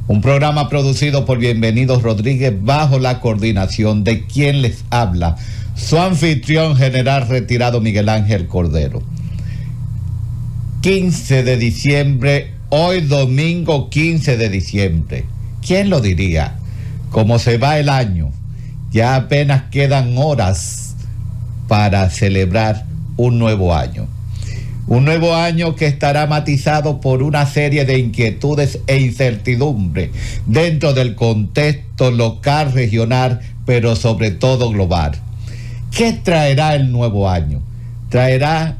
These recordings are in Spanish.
Un programa producido por Bienvenidos Rodríguez bajo la coordinación de quien les habla, su anfitrión general retirado Miguel Ángel Cordero. 15 de diciembre, hoy domingo 15 de diciembre. ¿Quién lo diría? Como se va el año, ya apenas quedan horas para celebrar un nuevo año. Un nuevo año que estará matizado por una serie de inquietudes e incertidumbres dentro del contexto local, regional, pero sobre todo global. ¿Qué traerá el nuevo año? ¿Traerá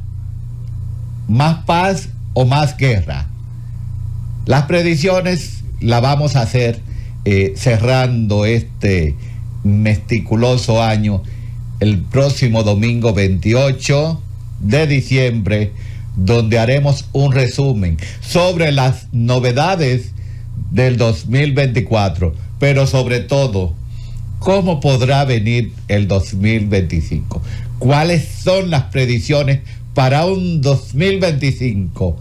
más paz o más guerra? Las predicciones las vamos a hacer cerrando este meticuloso año el próximo domingo 28 de diciembre, donde haremos un resumen sobre las novedades del 2024, pero sobre todo, cómo podrá venir el 2025. ¿Cuáles son las predicciones para un 2025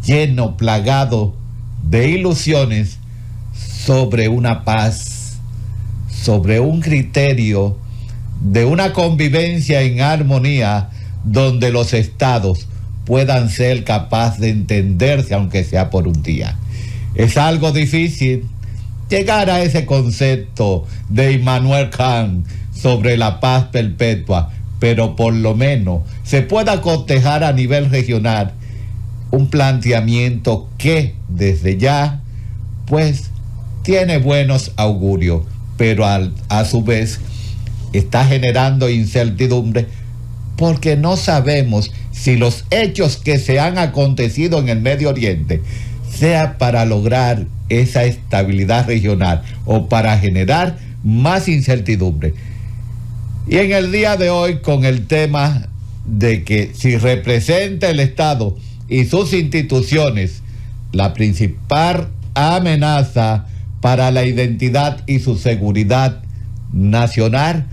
lleno, plagado de ilusiones sobre una paz, sobre un criterio de una convivencia en armonía donde los estados puedan ser capaces de entenderse, aunque sea por un día? Es algo difícil llegar a ese concepto de Immanuel Kant sobre la paz perpetua, pero por lo menos se pueda cotejar a nivel regional un planteamiento que desde ya pues tiene buenos augurios, pero a su vez está generando incertidumbre, porque no sabemos si los hechos que se han acontecido en el Medio Oriente sea para lograr esa estabilidad regional o para generar más incertidumbre. Y en el día de hoy, con el tema de que si representa el Estado y sus instituciones la principal amenaza para la identidad y su seguridad nacional,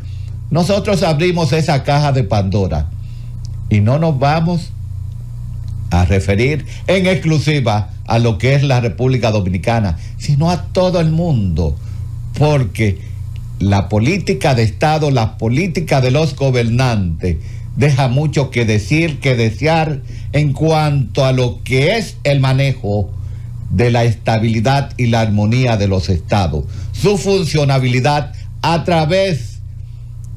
nosotros abrimos esa caja de Pandora y no nos vamos a referir en exclusiva a lo que es la República Dominicana, sino a todo el mundo, porque la política de Estado, la política de los gobernantes, deja mucho que decir, que desear en cuanto a lo que es el manejo de la estabilidad y la armonía de los estados, su funcionabilidad a través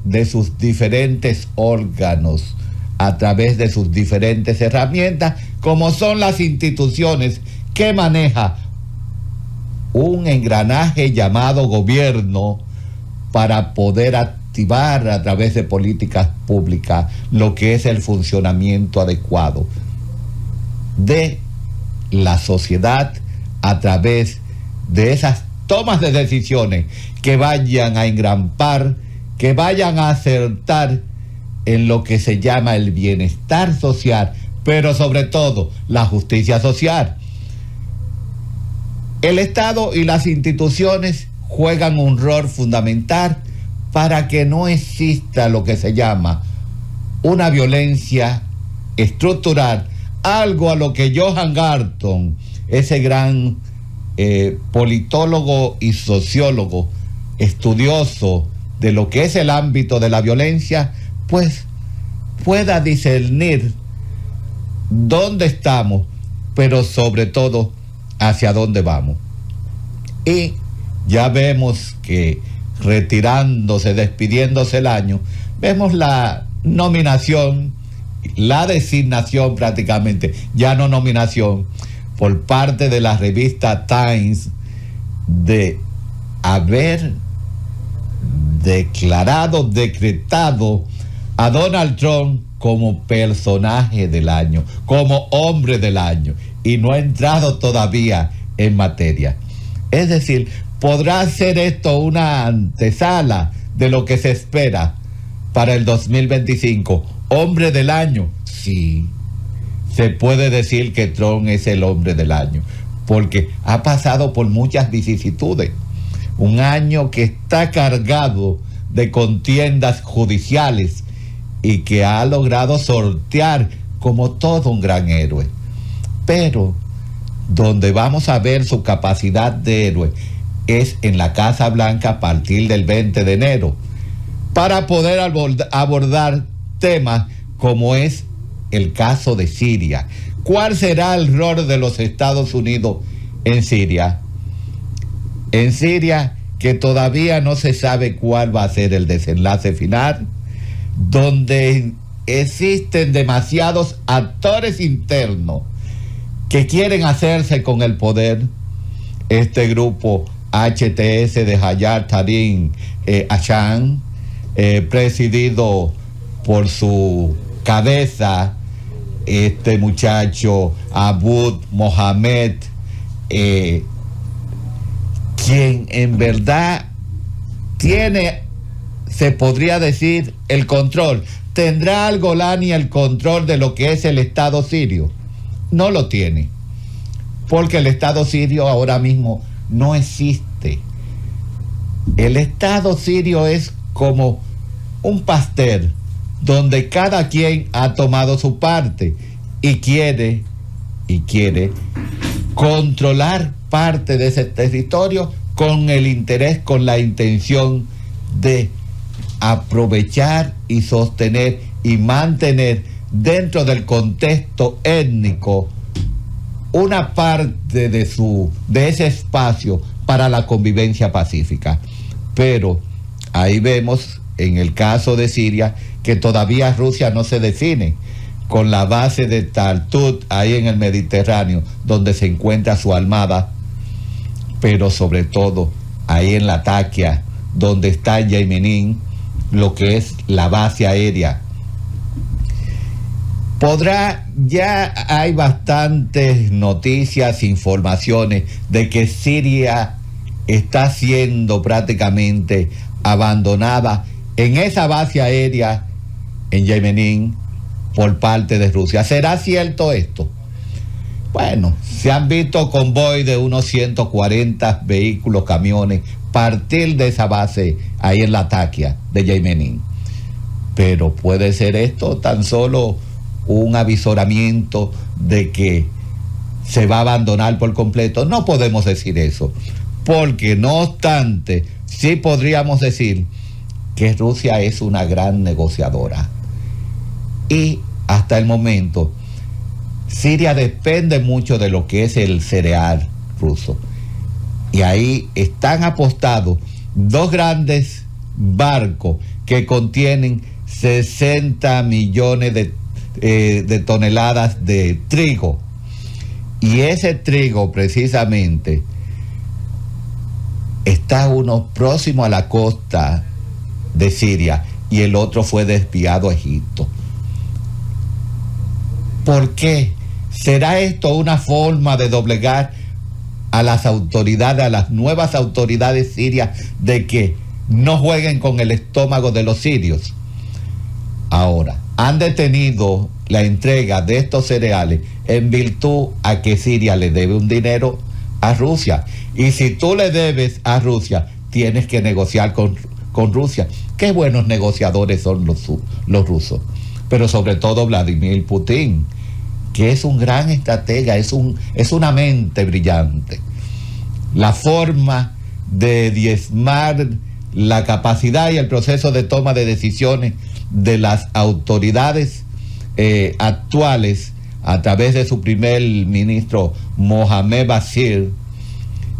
de sus diferentes órganos, a través de sus diferentes herramientas, como son las instituciones que maneja un engranaje llamado gobierno para poder activar a través de políticas públicas lo que es el funcionamiento adecuado de la sociedad a través de esas tomas de decisiones que vayan a engrampar, que vayan a acertar en lo que se llama el bienestar social, pero sobre todo la justicia social. El Estado y las instituciones juegan un rol fundamental para que no exista lo que se llama una violencia estructural, algo a lo que Johan Galton, ese gran politólogo y sociólogo, estudioso de lo que es el ámbito de la violencia, pues pueda discernir dónde estamos, pero sobre todo hacia dónde vamos. Y ya vemos que retirándose, despidiéndose el año, vemos la nominación, la designación prácticamente, ya no nominación, por parte de la revista Times de haber decretado a Donald Trump como personaje del año, como hombre del año, y no ha entrado todavía en materia. Es decir, ¿podrá ser esto una antesala de lo que se espera para el 2025? ¿Hombre del año? Sí, se puede decir que Trump es el hombre del año, porque ha pasado por muchas vicisitudes. Un año que está cargado de contiendas judiciales y que ha logrado sortear como todo un gran héroe. Pero donde vamos a ver su capacidad de héroe es en la Casa Blanca a partir del 20 de enero, para poder abordar temas como es el caso de Siria. ¿Cuál será el rol de los Estados Unidos en Siria? En Siria, que todavía no se sabe cuál va a ser el desenlace final, donde existen demasiados actores internos que quieren hacerse con el poder. Este grupo HTS de Hayat Tahrir al-Sham, presidido por su cabeza, este muchacho Abu Mohammed, quien en verdad tiene, se podría decir, el control. ¿Tendrá al-Golani el control de lo que es el Estado sirio? No lo tiene, porque el Estado sirio ahora mismo no existe. El Estado sirio es como un pastel donde cada quien ha tomado su parte y quiere controlar parte de ese territorio con el interés, con la intención de aprovechar y sostener y mantener dentro del contexto étnico una parte de ese espacio para la convivencia pacífica. Pero ahí vemos en el caso de Siria que todavía Rusia no se define, con la base de Tartut ahí en el Mediterráneo, donde se encuentra su armada, pero sobre todo ahí en Latakia, donde está Yemenín, lo que es la base aérea. Ya hay bastantes noticias, informaciones de que Siria está siendo prácticamente abandonada en esa base aérea en Yemenín por parte de Rusia. ¿Será cierto esto? Bueno, se han visto convoy de unos 140 vehículos, camiones, partir de esa base ahí en Latakia de Yemenín. Pero puede ser esto tan solo un avisoramiento de que se va a abandonar por completo. No podemos decir eso, porque no obstante, sí podríamos decir que Rusia es una gran negociadora. Y hasta el momento, Siria depende mucho de lo que es el cereal ruso. Y ahí están apostados dos grandes barcos que contienen 60 millones de toneladas de trigo. Y ese trigo precisamente está uno próximo a la costa de Siria y el otro fue desviado a Egipto. ¿Por qué? ¿Será esto una forma de doblegar a las autoridades, a las nuevas autoridades sirias, de que no jueguen con el estómago de los sirios? Ahora, han detenido la entrega de estos cereales en virtud a que Siria le debe un dinero a Rusia. Y si tú le debes a Rusia, tienes que negociar con Rusia. Qué buenos negociadores son los rusos. Pero sobre todo Vladimir Putin, que es un gran estratega, es una mente brillante. La forma de diezmar la capacidad y el proceso de toma de decisiones de las autoridades actuales a través de su primer ministro Mohamed Basir,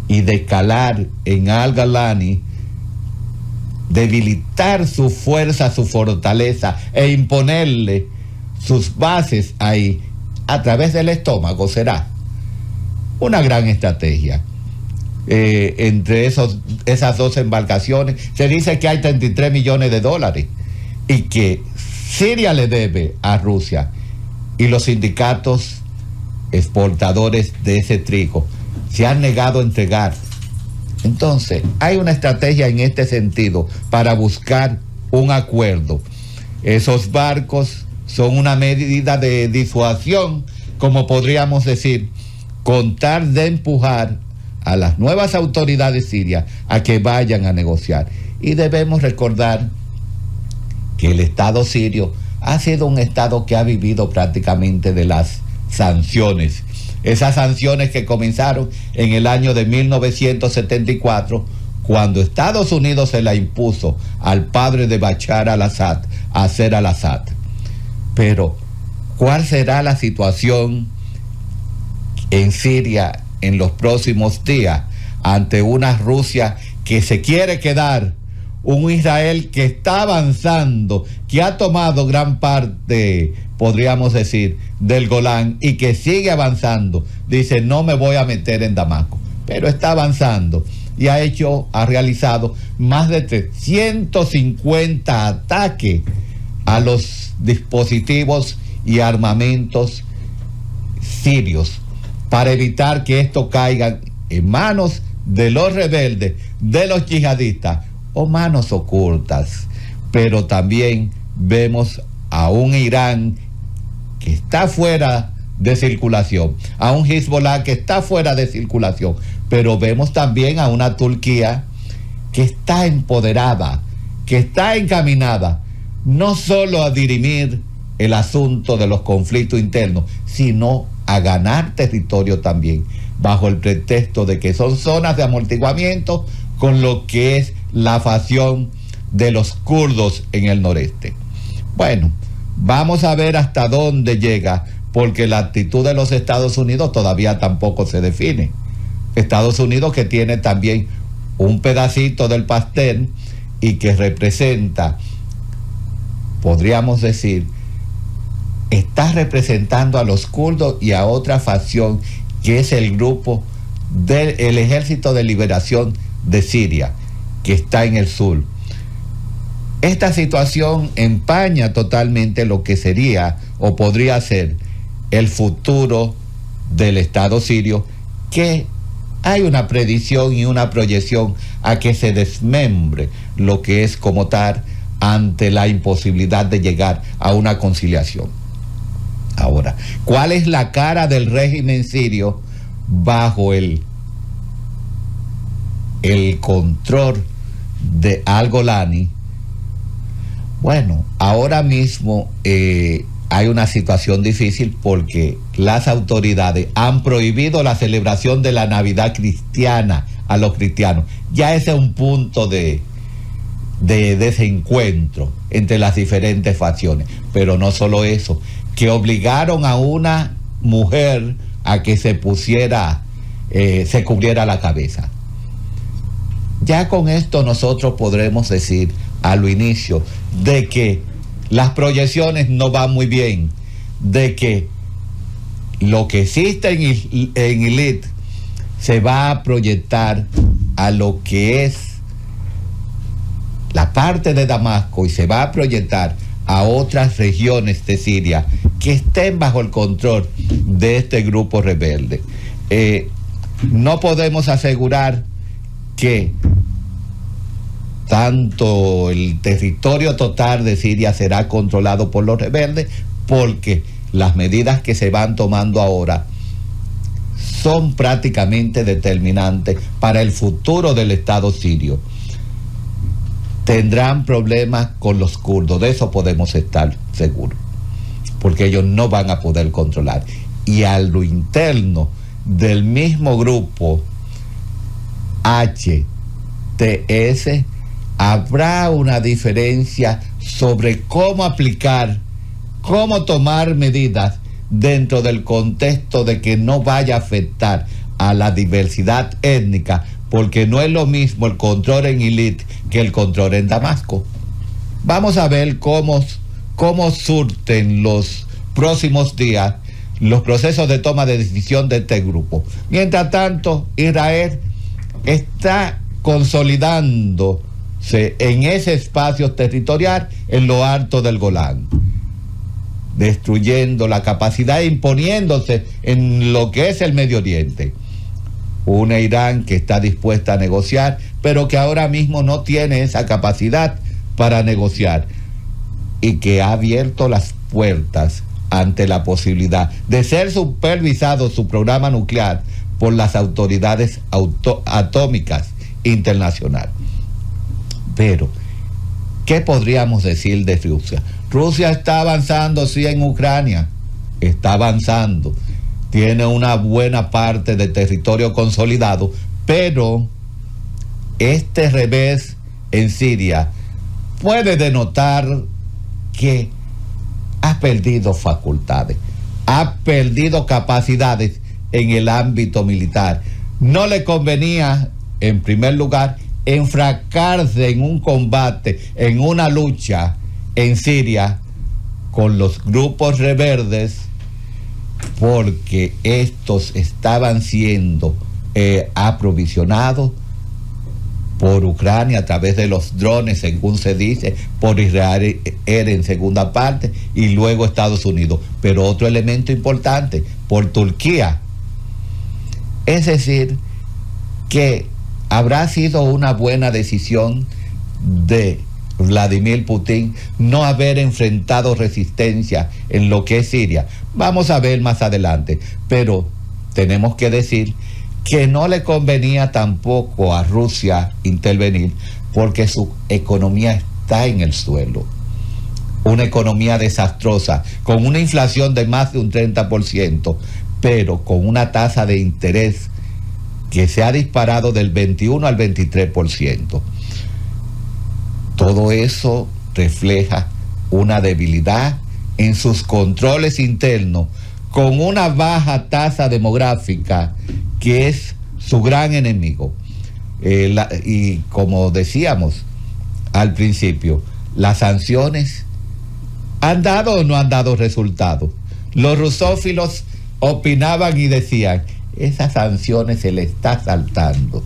y de calar en al-Golani, debilitar su fuerza, su fortaleza e imponerle sus bases ahí a través del estómago, será una gran estrategia. Entre esas dos embarcaciones se dice que hay 33 millones de dólares y que Siria le debe a Rusia, y los sindicatos exportadores de ese trigo se han negado a entregar. Entonces, hay una estrategia en este sentido para buscar un acuerdo. Esos barcos son una medida de disuasión, como podríamos decir, con tal de empujar a las nuevas autoridades sirias a que vayan a negociar. Y debemos recordar que el Estado sirio ha sido un Estado que ha vivido prácticamente de las sanciones. Esas sanciones que comenzaron en el año de 1974, cuando Estados Unidos se la impuso al padre de Bashar al-Assad, a Bashar al-Assad. Pero, ¿cuál será la situación en Siria en los próximos días ante una Rusia que se quiere quedar, un Israel que está avanzando, que ha tomado gran parte, podríamos decir, del Golán y que sigue avanzando? Dice, no me voy a meter en Damasco, pero está avanzando y ha realizado más de 350 ataques a los dispositivos y armamentos sirios para evitar que estos caigan en manos de los rebeldes, de los yihadistas o manos ocultas. Pero también vemos a un Irán que está fuera de circulación, a un Hezbollah que está fuera de circulación, pero vemos también a una Turquía que está empoderada, que está encaminada no solo a dirimir el asunto de los conflictos internos, sino a ganar territorio también, bajo el pretexto de que son zonas de amortiguamiento con lo que es la facción de los kurdos en el noreste. Bueno, vamos a ver hasta dónde llega, porque la actitud de los Estados Unidos todavía tampoco se define. Estados Unidos, que tiene también un pedacito del pastel y que representa, podríamos decir, está representando a los kurdos y a otra facción que es el grupo del Ejército de Liberación de Siria, que está en el sur. Esta situación empaña totalmente lo que sería o podría ser el futuro del Estado sirio, que hay una predicción y una proyección a que se desmembre lo que es como tal ante la imposibilidad de llegar a una conciliación. Ahora, ¿cuál es la cara del régimen sirio bajo el control de al-Golani? Bueno, ahora mismo hay una situación difícil porque las autoridades han prohibido la celebración de la Navidad cristiana a los cristianos. Ya ese es un punto de desencuentro entre las diferentes facciones. Pero no solo eso, que obligaron a una mujer a que se cubriera la cabeza. Ya con esto nosotros podremos decir a lo inicio de que las proyecciones no van muy bien, de que lo que existe en Idlib se va a proyectar a lo que es la parte de Damasco y se va a proyectar a otras regiones de Siria que estén bajo el control de este grupo rebelde. No podemos asegurar que tanto el territorio total de Siria será controlado por los rebeldes, porque las medidas que se van tomando ahora son prácticamente determinantes para el futuro del Estado sirio. Tendrán problemas con los kurdos, de eso podemos estar seguros, porque ellos no van a poder controlar. Y a lo interno del mismo grupo HTS habrá una diferencia sobre cómo aplicar, cómo tomar medidas dentro del contexto de que no vaya a afectar a la diversidad étnica, porque no es lo mismo el control en Idlib que el control en Damasco. Vamos a ver cómo surten los próximos días los procesos de toma de decisión de este grupo. Mientras tanto, Israel está consolidándose en ese espacio territorial en lo alto del Golán, destruyendo la capacidad e imponiéndose en lo que es el Medio Oriente. Una Irán que está dispuesta a negociar, pero que ahora mismo no tiene esa capacidad para negociar, y que ha abierto las puertas ante la posibilidad de ser supervisado su programa nuclear por las autoridades atómicas internacionales. Pero, ¿qué podríamos decir de Rusia? Rusia está avanzando, sí, en Ucrania, está avanzando. tiene una buena parte de territorio consolidado, pero este revés en Siria puede denotar que ha perdido facultades, ha perdido capacidades en el ámbito militar. No le convenía, en primer lugar, enfrascarse en un combate, en una lucha en Siria con los grupos rebeldes, porque estos estaban siendo aprovisionados por Ucrania a través de los drones, según se dice, por Israel en segunda parte, y luego Estados Unidos. Pero otro elemento importante, por Turquía. Es decir, que habrá sido una buena decisión de Vladimir Putin no haber enfrentado resistencia en lo que es Siria. Vamos a ver más adelante, pero tenemos que decir que no le convenía tampoco a Rusia intervenir, porque su economía está en el suelo. Una economía desastrosa, con una inflación de más de un 30%, pero con una tasa de interés que se ha disparado del 21 al 23%. Todo eso refleja una debilidad en sus controles internos, con una baja tasa demográfica que es su gran enemigo. Y como decíamos al principio, las sanciones ¿han dado o no han dado resultados? Los rusófilos opinaban y decían, esas sanciones se le está saltando,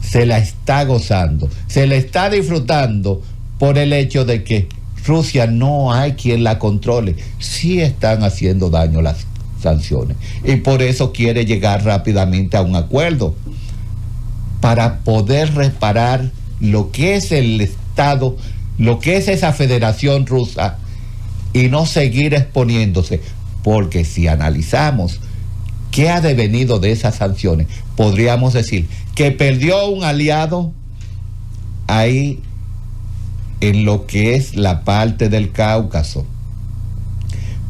se la está gozando, se le está disfrutando por el hecho de que Rusia no hay quien la controle. Sí están haciendo daño las sanciones, y por eso quiere llegar rápidamente a un acuerdo para poder reparar lo que es el Estado, lo que es esa Federación Rusa, y no seguir exponiéndose, porque si analizamos qué ha devenido de esas sanciones, podríamos decir que perdió un aliado ahí en lo que es la parte del Cáucaso.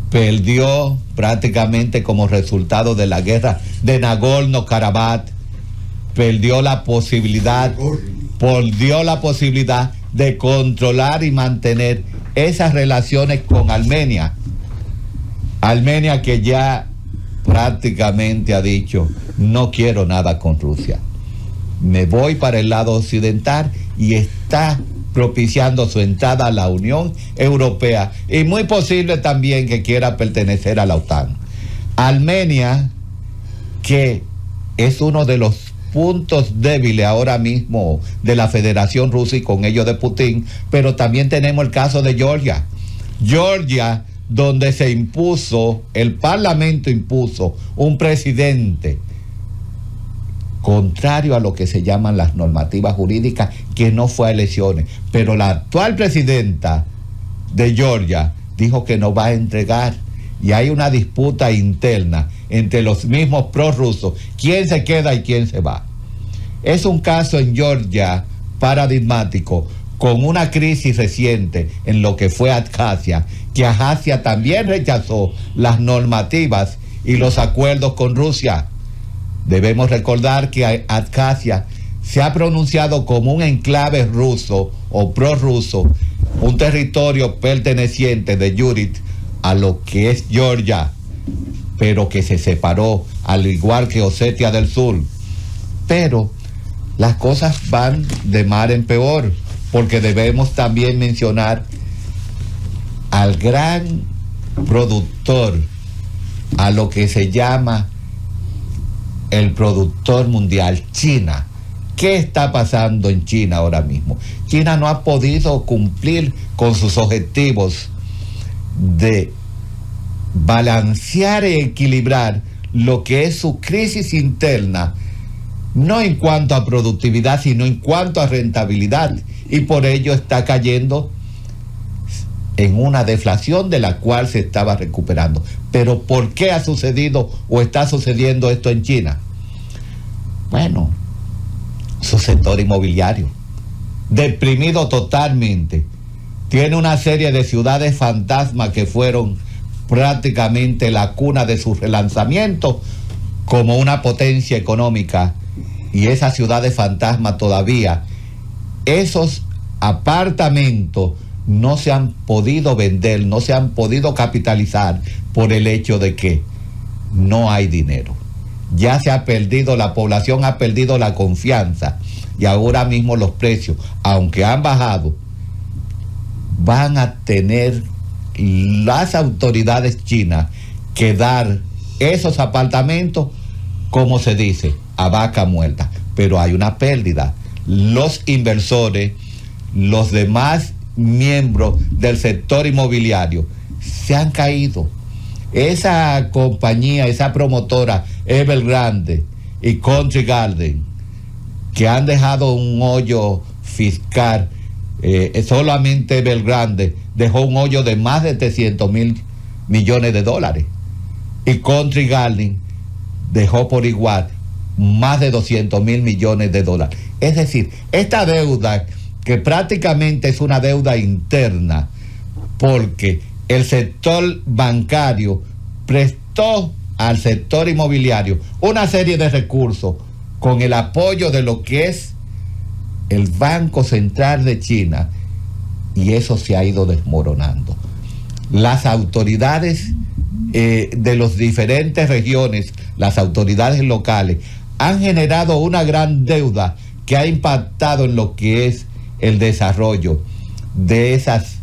Perdió prácticamente como resultado de la guerra de Nagorno-Karabaj, perdió la posibilidad de controlar y mantener esas relaciones con Armenia. Armenia, que ya prácticamente ha dicho, no quiero nada con Rusia, me voy para el lado occidental, y está propiciando su entrada a la Unión Europea, y muy posible también que quiera pertenecer a la OTAN. Armenia, que es uno de los puntos débiles ahora mismo de la Federación Rusa y con ello de Putin, pero también tenemos el caso de Georgia. Georgia, donde se impuso, el Parlamento impuso un presidente contrario a lo que se llaman las normativas jurídicas, que no fue a elecciones, pero la actual presidenta de Georgia dijo que no va a entregar, y hay una disputa interna entre los mismos prorrusos, quién se queda y quién se va. Es un caso en Georgia paradigmático, con una crisis reciente en lo que fue Abjasia, que Abjasia también rechazó las normativas y los acuerdos con Rusia. Debemos recordar que Abjasia se ha pronunciado como un enclave ruso o prorruso, un territorio perteneciente de Yurit a lo que es Georgia, pero que se separó, al igual que Osetia del Sur. Pero las cosas van de mal en peor, porque debemos también mencionar al gran productor, a lo que se llama el productor mundial, China. ¿Qué está pasando en China ahora mismo? China no ha podido cumplir con sus objetivos de balancear y equilibrar lo que es su crisis interna, no en cuanto a productividad, sino en cuanto a rentabilidad, y por ello está cayendo en una deflación de la cual se estaba recuperando. Pero ¿por qué ha sucedido o está sucediendo esto en China? Bueno, su sector inmobiliario, deprimido totalmente, tiene una serie de ciudades fantasma que fueron prácticamente la cuna de su relanzamiento como una potencia económica, y esa ciudad de fantasma todavía, esos apartamentos no se han podido vender, no se han podido capitalizar por el hecho de que no hay dinero. Ya se ha perdido, la población ha perdido la confianza, y ahora mismo los precios, aunque han bajado, van a tener las autoridades chinas que dar esos apartamentos, como se dice, a vaca muerta. Pero hay una pérdida. Los inversores, los demás miembros del sector inmobiliario se han caído. Esa compañía, esa promotora Evergrande y Country Garden, que han dejado un hoyo fiscal, solamente Evergrande dejó un hoyo de más de 300 mil millones de dólares, y Country Garden dejó por igual más de 200 mil millones de dólares. Es decir, esta deuda, que prácticamente es una deuda interna, porque el sector bancario prestó al sector inmobiliario una serie de recursos con el apoyo de lo que es el Banco Central de China, y eso se ha ido desmoronando. Las autoridades de las diferentes regiones, las autoridades locales, han generado una gran deuda que ha impactado en lo que es el desarrollo de esas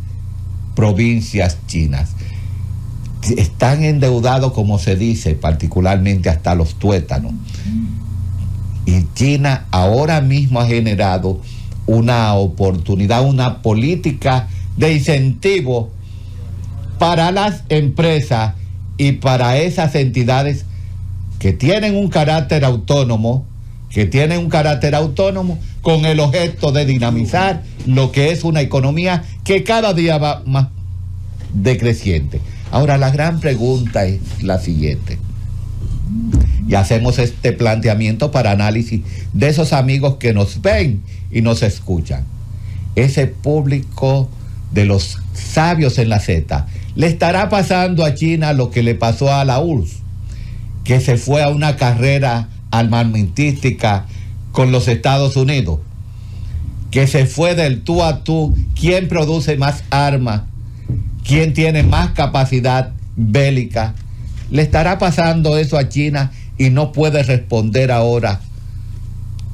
provincias chinas. Están endeudados, como se dice, particularmente hasta los tuétanos. Y China ahora mismo ha generado una oportunidad, una política de incentivo para las empresas y para esas entidades que tienen un carácter autónomo, con el objeto de dinamizar lo que es una economía que cada día va más decreciente. Ahora, la gran pregunta es la siguiente, y hacemos este planteamiento para análisis de esos amigos que nos ven y nos escuchan. Ese público de los sabios en la Z, ¿le estará pasando a China lo que le pasó a la URSS, que se fue a una carrera armamentística con los Estados Unidos, que se fue del tú a tú, quién produce más armas, quién tiene más capacidad bélica? ¿Le estará pasando eso a China y no puede responder ahora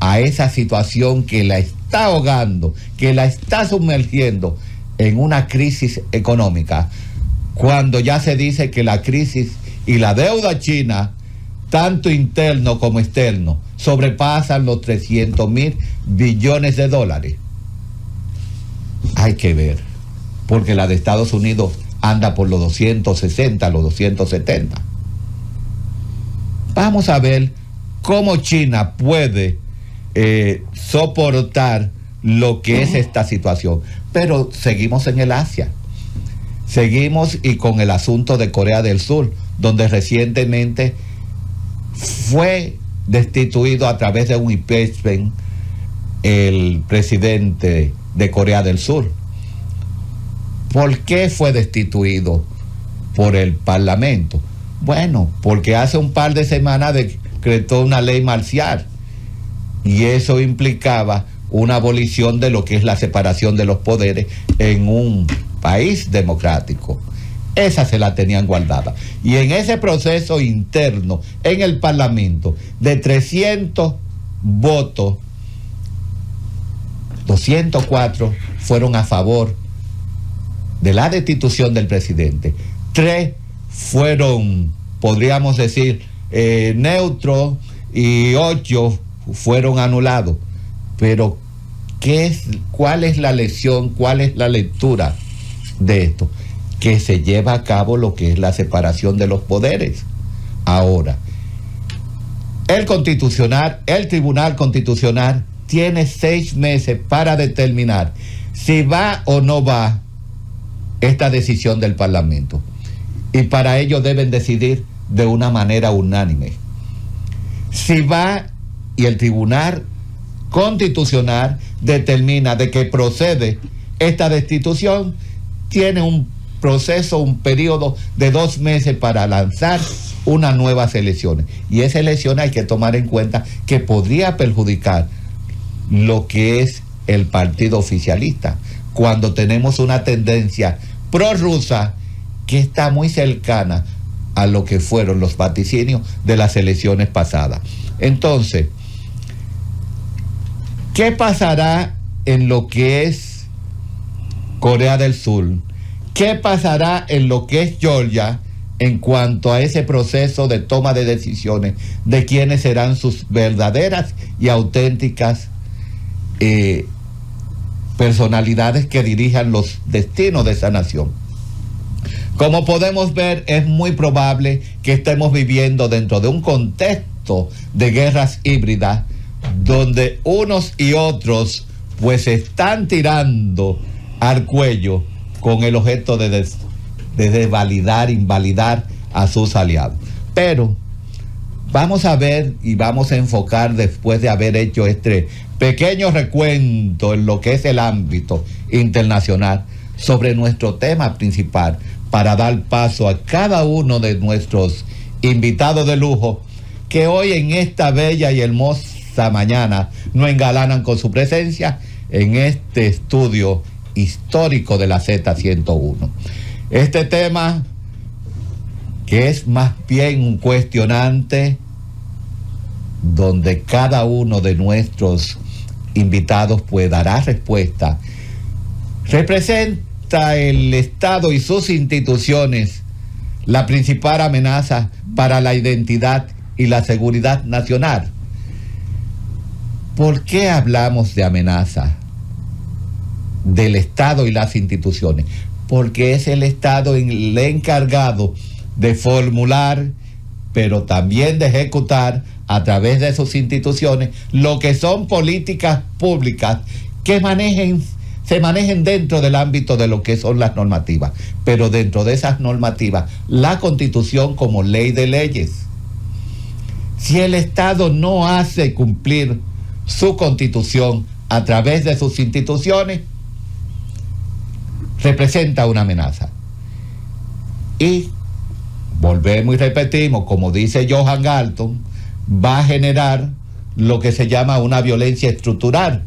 a esa situación que la está ahogando, que la está sumergiendo en una crisis económica, cuando ya se dice que la crisis y la deuda china, tanto interno como externo, sobrepasan los 300 mil billones de dólares? Hay que ver, porque la de Estados Unidos anda por los 260, los 270. Vamos a ver cómo China puede soportar lo que es esta situación. Pero seguimos en el Asia. Seguimos y con el asunto de Corea del Sur, donde recientemente fue destituido a través de un impeachment el presidente de Corea del Sur. ¿Por qué fue destituido por el Parlamento? Bueno, porque hace un par de semanas decretó una ley marcial, y eso implicaba una abolición de lo que es la separación de los poderes en un país democrático. Esa se la tenían guardada. Y en ese proceso interno en el Parlamento, de 300 votos, 204 fueron a favor de la destitución del presidente. 3 fueron, podríamos decir, neutros, y 8 fueron anulados. Pero ¿cuál es la lección, cuál es la lectura de esto? Que se lleva a cabo lo que es la separación de los poderes. Ahora, el Tribunal Constitucional tiene 6 meses para determinar si va o no va esta decisión del Parlamento, y para ello deben decidir de una manera unánime. Si va y el Tribunal Constitucional determina de que procede esta destitución, tiene un proceso, un periodo de 2 meses para lanzar unas nuevas elecciones. Y esa elección hay que tomar en cuenta que podría perjudicar lo que es el partido oficialista, cuando tenemos una tendencia prorrusa que está muy cercana a lo que fueron los vaticinios de las elecciones pasadas. Entonces, ¿qué pasará en lo que es Corea del Sur? ¿Qué pasará en lo que es Georgia en cuanto a ese proceso de toma de decisiones de quiénes serán sus verdaderas y auténticas personalidades que dirijan los destinos de esa nación? Como podemos ver, es muy probable que estemos viviendo dentro de un contexto de guerras híbridas donde unos y otros pues están tirando al cuello con el objeto de desvalidar, invalidar a sus aliados. Pero vamos a ver y vamos a enfocar, después de haber hecho este pequeño recuento en lo que es el ámbito internacional, sobre nuestro tema principal, para dar paso a cada uno de nuestros invitados de lujo que hoy en esta bella y hermosa mañana nos engalanan con su presencia en este estudio histórico de la Z101. Este tema, que es más bien un cuestionante, donde cada uno de nuestros invitados pues dará respuesta, representa el Estado y sus instituciones la principal amenaza para la identidad y la seguridad nacional. ¿Por qué hablamos de amenaza del Estado y las instituciones? Porque es el Estado el encargado de formular, pero también de ejecutar a través de sus instituciones lo que son políticas públicas que se manejen dentro del ámbito de lo que son las normativas, pero dentro de esas normativas, la Constitución como ley de leyes. Si el Estado no hace cumplir su Constitución a través de sus instituciones, representa una amenaza. Y volvemos y repetimos, como dice Johan Galton, va a generar lo que se llama una violencia estructural,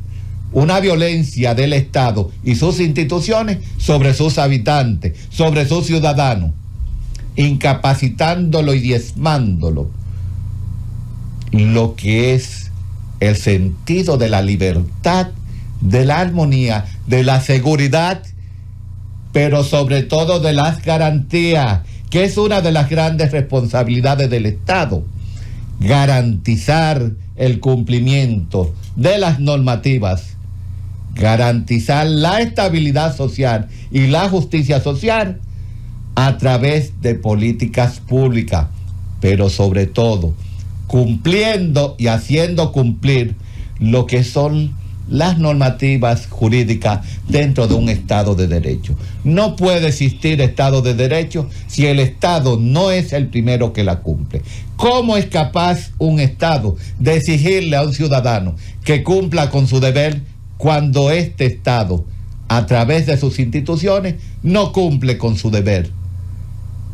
una violencia del Estado y sus instituciones sobre sus habitantes, sobre sus ciudadanos, incapacitándolo y diezmándolo lo que es el sentido de la libertad, de la armonía, de la seguridad, pero sobre todo de las garantías, que es una de las grandes responsabilidades del Estado: garantizar el cumplimiento de las normativas, garantizar la estabilidad social y la justicia social a través de políticas públicas, pero sobre todo cumpliendo y haciendo cumplir lo que son las normativas jurídicas dentro de un Estado de Derecho. No puede existir Estado de Derecho si el Estado no es el primero que la cumple. ¿Cómo es capaz un Estado de exigirle a un ciudadano que cumpla con su deber cuando este Estado, a través de sus instituciones, no cumple con su deber?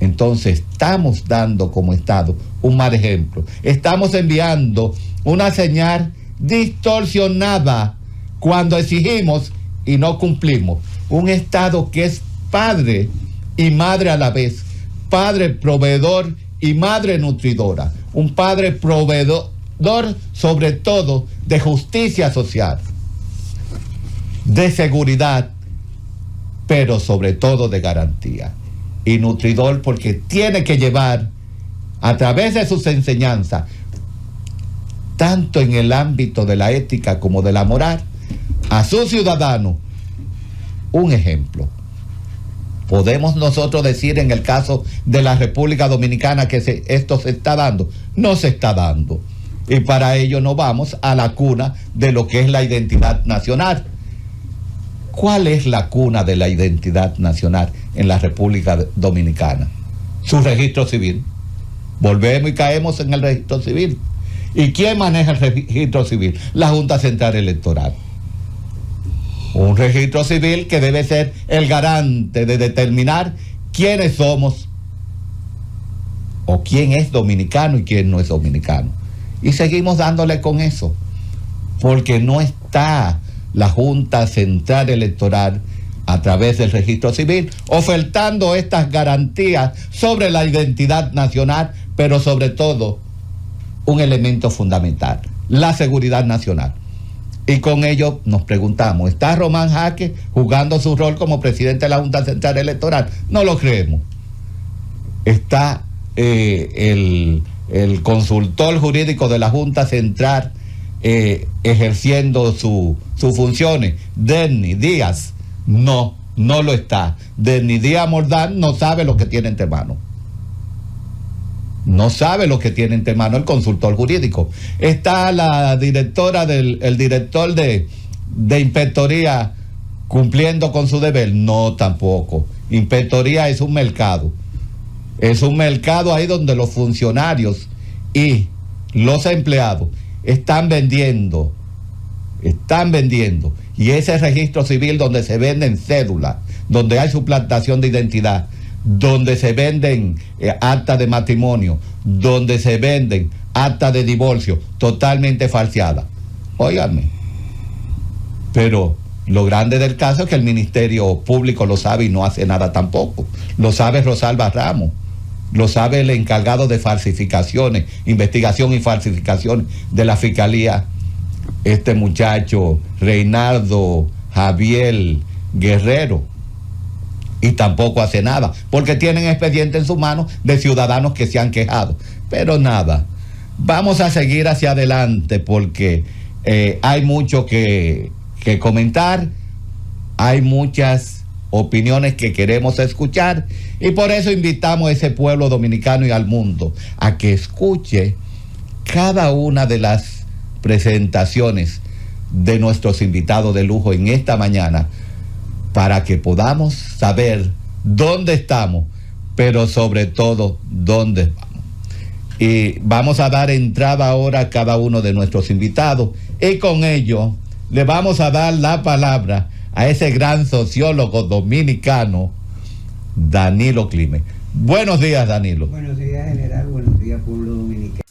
Entonces estamos dando como Estado un mal ejemplo. Estamos enviando una señal distorsionada cuando exigimos y no cumplimos. Un Estado que es padre y madre a la vez, padre proveedor y madre nutridora, un padre proveedor sobre todo de justicia social, de seguridad, pero sobre todo de garantía, y nutridor porque tiene que llevar a través de sus enseñanzas, tanto en el ámbito de la ética como de la moral, a sus ciudadanos un ejemplo. Podemos nosotros decir en el caso de la República Dominicana que esto se está dando. No se está dando. Y para ello nos vamos a la cuna de lo que es la identidad nacional. ¿Cuál es la cuna de la identidad nacional en la República Dominicana? Su registro civil. Volvemos y caemos en el registro civil. ¿Y quién maneja el registro civil? La Junta Central Electoral. Un registro civil que debe ser el garante de determinar quiénes somos, o quién es dominicano y quién no es dominicano. Y seguimos dándole con eso, porque no está la Junta Central Electoral a través del registro civil ofertando estas garantías sobre la identidad nacional, pero sobre todo un elemento fundamental, la seguridad nacional. Y con ello nos preguntamos, ¿está Román Jaques jugando su rol como presidente de la Junta Central Electoral? No lo creemos. Está el consultor jurídico de la Junta Central ejerciendo sus funciones, Denny Díaz. No lo está. Denny Díaz Mordán no sabe lo que tiene entre manos. No sabe lo que tiene entre manos el consultor jurídico. Está la directora el director de inspectoría cumpliendo con su deber. No, tampoco. Inspectoría es un mercado. Es un mercado ahí donde los funcionarios y los empleados están vendiendo. Y ese registro civil donde se venden cédulas, donde hay suplantación de identidad, donde se venden actas de matrimonio, donde se venden actas de divorcio totalmente falseadas. Óiganme. Pero lo grande del caso es que el Ministerio Público lo sabe y no hace nada tampoco. Lo sabe Rosalba Ramos. Lo sabe el encargado de falsificaciones, investigación y falsificaciones de la Fiscalía, este muchacho Reinaldo Javier Guerrero, y tampoco hace nada, porque tienen expediente en sus manos de ciudadanos que se han quejado. Pero nada, vamos a seguir hacia adelante porque hay mucho que comentar, hay muchas opiniones que queremos escuchar, y por eso invitamos a ese pueblo dominicano y al mundo a que escuche cada una de las presentaciones de nuestros invitados de lujo en esta mañana, para que podamos saber dónde estamos, pero sobre todo dónde vamos. Y vamos a dar entrada ahora a cada uno de nuestros invitados, y con ello le vamos a dar la palabra a ese gran sociólogo dominicano, Danilo Climent. Buenos días, Danilo. Buenos días, general. Buenos días, pueblo dominicano.